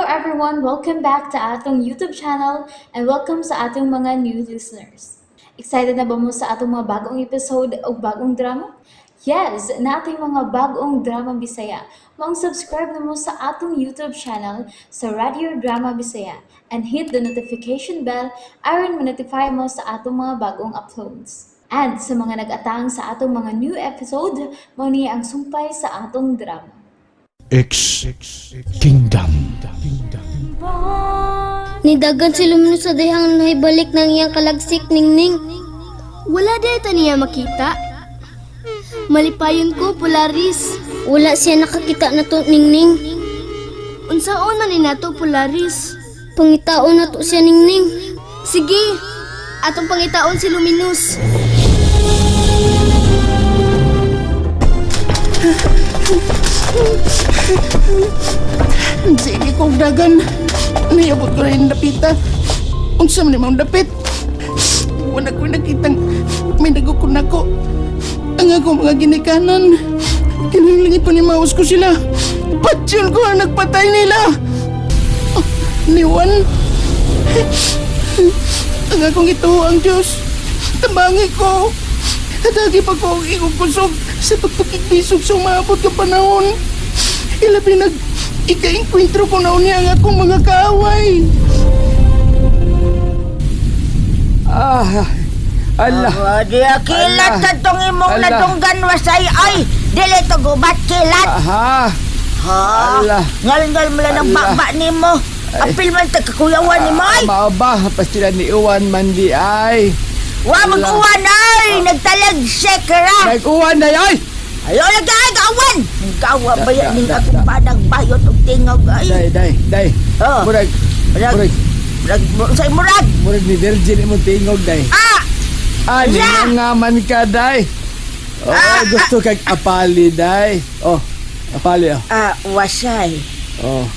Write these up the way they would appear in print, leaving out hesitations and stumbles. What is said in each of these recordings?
everyone, welcome back to atong YouTube channel and welcome sa atong mga new listeners. Excited na ba mo sa atong mga bagong episode o bagong drama? Yes, na ating mga bagong drama Bisaya. Subscribe na mo sa atong YouTube channel sa Radio Drama Bisaya and hit the notification bell aron ma-notify mo sa atong mga bagong uploads. And sa mga nag-atang sa atong mga new episode, mo niya ang sumpay sa atong drama. X Kingdom. Nidagan si Luminous sa dayang naibalik ng iyang kalagsik, Ningning. Wala deta niya makita. Malipayon ko, Polaris. Wala siya nakakita na to, Ningning. Unsaon man ni nato, Polaris? Pangitaon na to siya, Ningning. Sige, atong pangitaon si Luminous. Sige kong dagan. Naiabot ko rin dapita. Unsa man imong dapit? Wala ko nakitang may nagukon ako. Ang akong mga ginikanan. Kinahanglan pa ni maus ko sila. Patsyon ko ang nagpatay nila. Oh, niwan. Ang akong ito ang Diyos. Tabangi ko. Hadagi pa ko ang ikong kusog sa pagpakikisog sa umabot ka panahon. Ilabi ika-enkwentro ko na niya ang akong mga kaaway. Allah. Di kilat sa tong imong natunggan wasay. Ay, dili to gubat kilat. Aha. Ha? Allah. Ngal-ngal mo lang ang baba ni mo. Apil man tagkakuyawan ni mo ay. Maaba, pastila ni Iwan Mandi ay. Wa mag-uwan ay. Nagtalag sekera. Nag-uwan na ay. Ayaw lagi ay kawan. Kawa ba yan ning akong padang bayot og tingog ay. Day. Oh. Murag Say murag. Murag ni Virgin imong tingog, day. Ani Yeah. nga man ka, day. Oh, gusto kag apali, day. Oh, apali, oh. Wasay. Oh,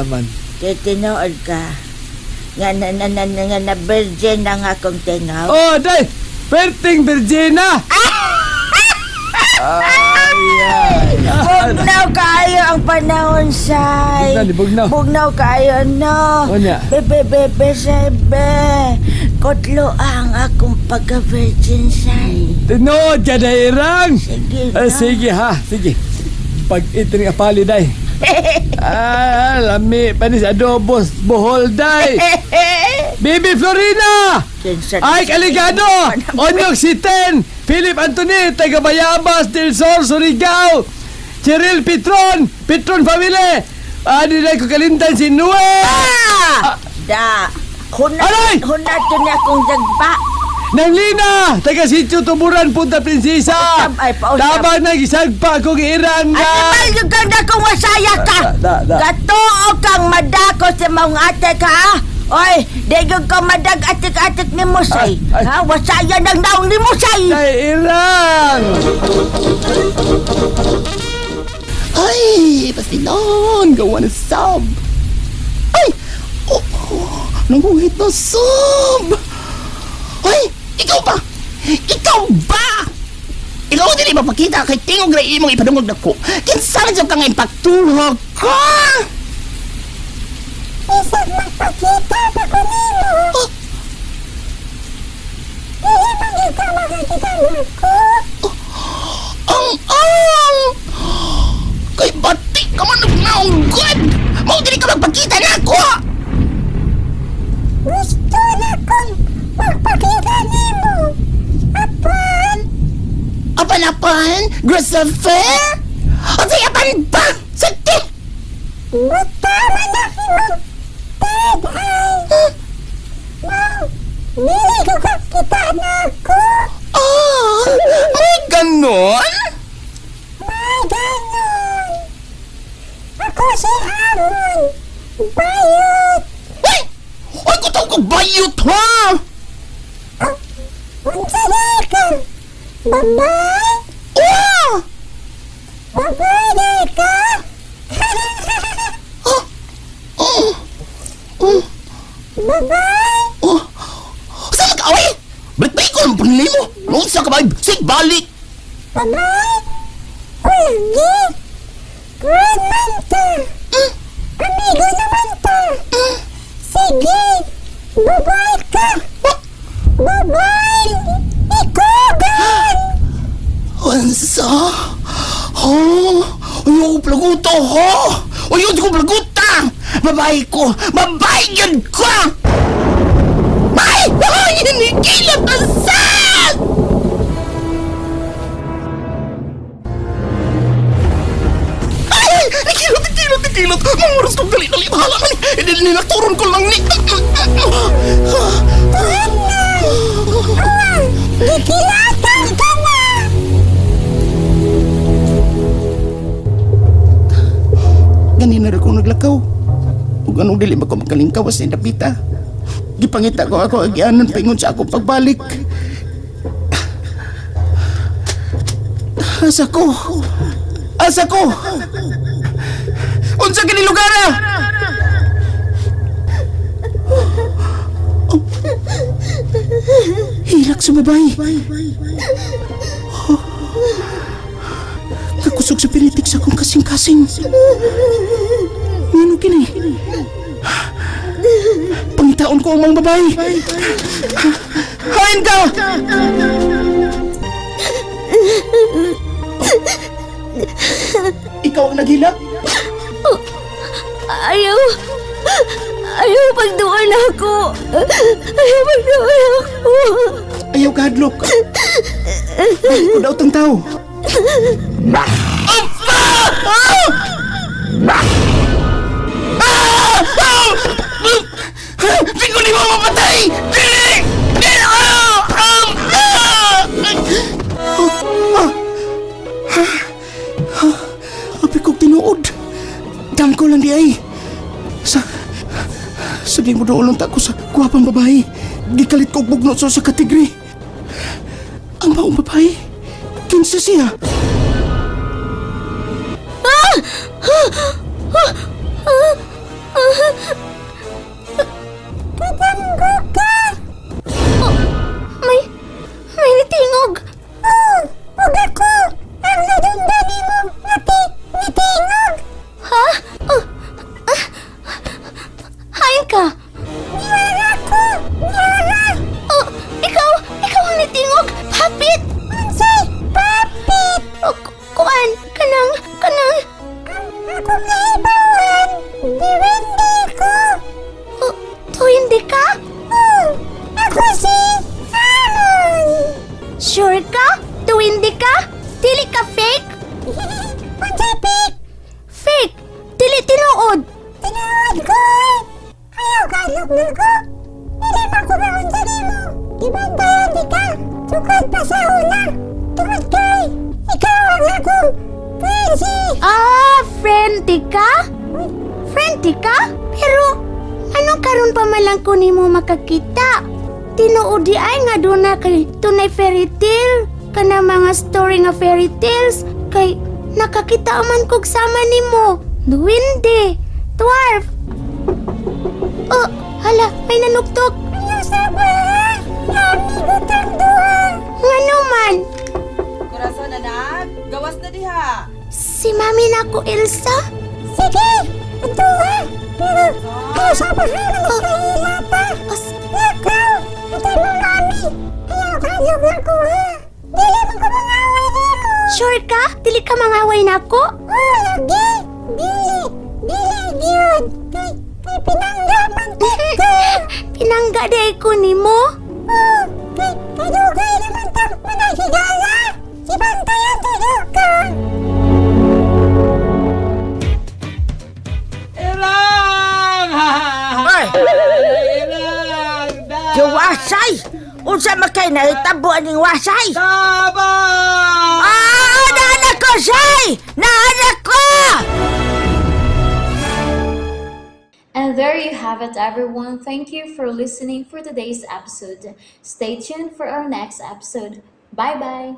man. Titinood ka. Nga na virgin ang akong tingog. Oh, day. Perting Virgina. Ay. Bugnaw kayo ang panahon, say. Bugnaw. Bugnaw kayo, no. O niya? Bebe, say, be. Kotlo ang akong pagka-virgin, say. Tinood ka, day, Irang. Sige, no. Sige, ha. Sige. Pag ito ng apali, day. Lami. Panis adobo. Bohol, day. Bibi Florina. Ay, Kaligado! Onyok Siten! Philip Anthony, taga Bayabas, Del Sol, Surigao! Cheryl Petron Family! Nilay ko kalintan si Noel! Da! Aray! Hunat yun akong dagba. Nang Lina! Taga Sitio Tuburan, Punta Prinsesa! Pausap. Tabang nagisagpa kong irang nga! Animal yung kang dakong masaya ka! Da. Gatuo kang madako sa mga ate ka, ha? Oy, degog ka madag atik-atik ni Musay. Ay. Ha? Wasaya ng daon ni Musay. Ay, irang! Ay, pastinon, gawa na sub. Ay, nanguhit na sub. Ay, ikaw ba? Ikaw din ipapakita kay tingog na imong ipadungog na ko. Kinsa sa kang impagtulog ka? Isang magpakita pa ko nimo. Dili man ikaw makakita ko. Ang! Kay batik ka man nagnaunggod! Mau dili ka magpakita na ako! Gusto na kong magpakita nimo. Apan? Grosaffair? O say apan ba? Sakti! Matama na imong tegay. Dili ko kakita na ko. May ganon? May ganon. Ako si Hamon. Bayot. Ay! Ay, kutong ko bayot ha! Unsa na ka? Babay? Babay na ka? Babay? Saan ka away? Ba't ko ang panili mo? Nung isa ka ba? Sige, balik! Babay? Ulagi? Kuwan man ka. Amigo naman Sige! Babay ka! Babay! Ikugan! Unsa? Oh, ayaw ko plaguto, ho? Ayaw ko plaguta! Babae ko! Babae yun ko! Ay! Ay! Hinikilat ang sad! Ay! Nikilot! Manguras kong dali-dali mahalangan! Hindi ninaturon ko lang ni... Gikilatan ka na! Ganina rin kong naglakaw. Ug anong dili ba ko makalingkawas ni Dapita. Gipangita ko ako agyanan paingon sa akong pagbalik. Asa ko? Unsa kini lugar? Hilak sa babae. Kakusog sa pinitik sa akong kasing-kasing. Ano kini? Pangitaon ko ang mga babae. Hain ka! Ikaw ang naghilak? Ayaw pagduan ako. Ayaw pagduan ako. Ayaw ka hadlok. Balik ko daw tang tao. Di ko ni mo mapatay! Dili! Api kong tinuod. Dam ko lang di ay. Sa di mo doon ta ko sa guwapang babae. Gikalit ko bugnot sa kategori. Ang maong babae. Kinsa siya? Kadanggo ka! May nitingog. Huwag ako! Ang nadundani mong nitingog! Ha? Hain ka. Niyara ko! Niyara! Oh, ikaw ang nitingog. Hapit. Unsay papit! Oh, kuan, kanang. Akong naibawan! Diwindi ko! Oh, tuwindi ka? Ako si Anon! Sure ka? Tuwindi ka? Dili ka fake? Unsay pik! Fake. Dili tinuod. Tinuod ko! Ayaw ka lugnul ko! Hindi man ko maunsa nimo! Ibantayan di ka! Tukod pa sa una! Tukod kay! Ikaw ang akong crazy! Friendly ka? Friendly ka? Pero, anong karon pa malang ko nimo makakita? Tinuod di ay nga doon na kay tunay fairy tale. Kana mga story nga fairy tales. Kay, nakakita man kog sama nimo. Duwende, dwarf. Oh, hala, may nanugtok. Ayaw sa bahay! Kami gutang duha! Ngano man? Corazon anak, gawas na diha. Si mami nako Elsa? Sige! Ito ha! Pero ayaw sa bahay ng kahilata! Ikaw! Ito mo kami! Ayaw kayog ako ha! Dili mo ko mangaway nimo! Sure ka? Dili ka mangaway nako? Lagi! Dili yun! Kay pinangga man ko! Pinangga day ko nimo? Kay dugay naman tang manahigala! Si Bantayan tulog ka! Ay! Yung wasay! Unsa makay nahitabo aning wasay? Naanak ko, say! Naanak ko! And there you have it, everyone. Thank you for listening for today's episode. Stay tuned for our next episode. Bye-bye.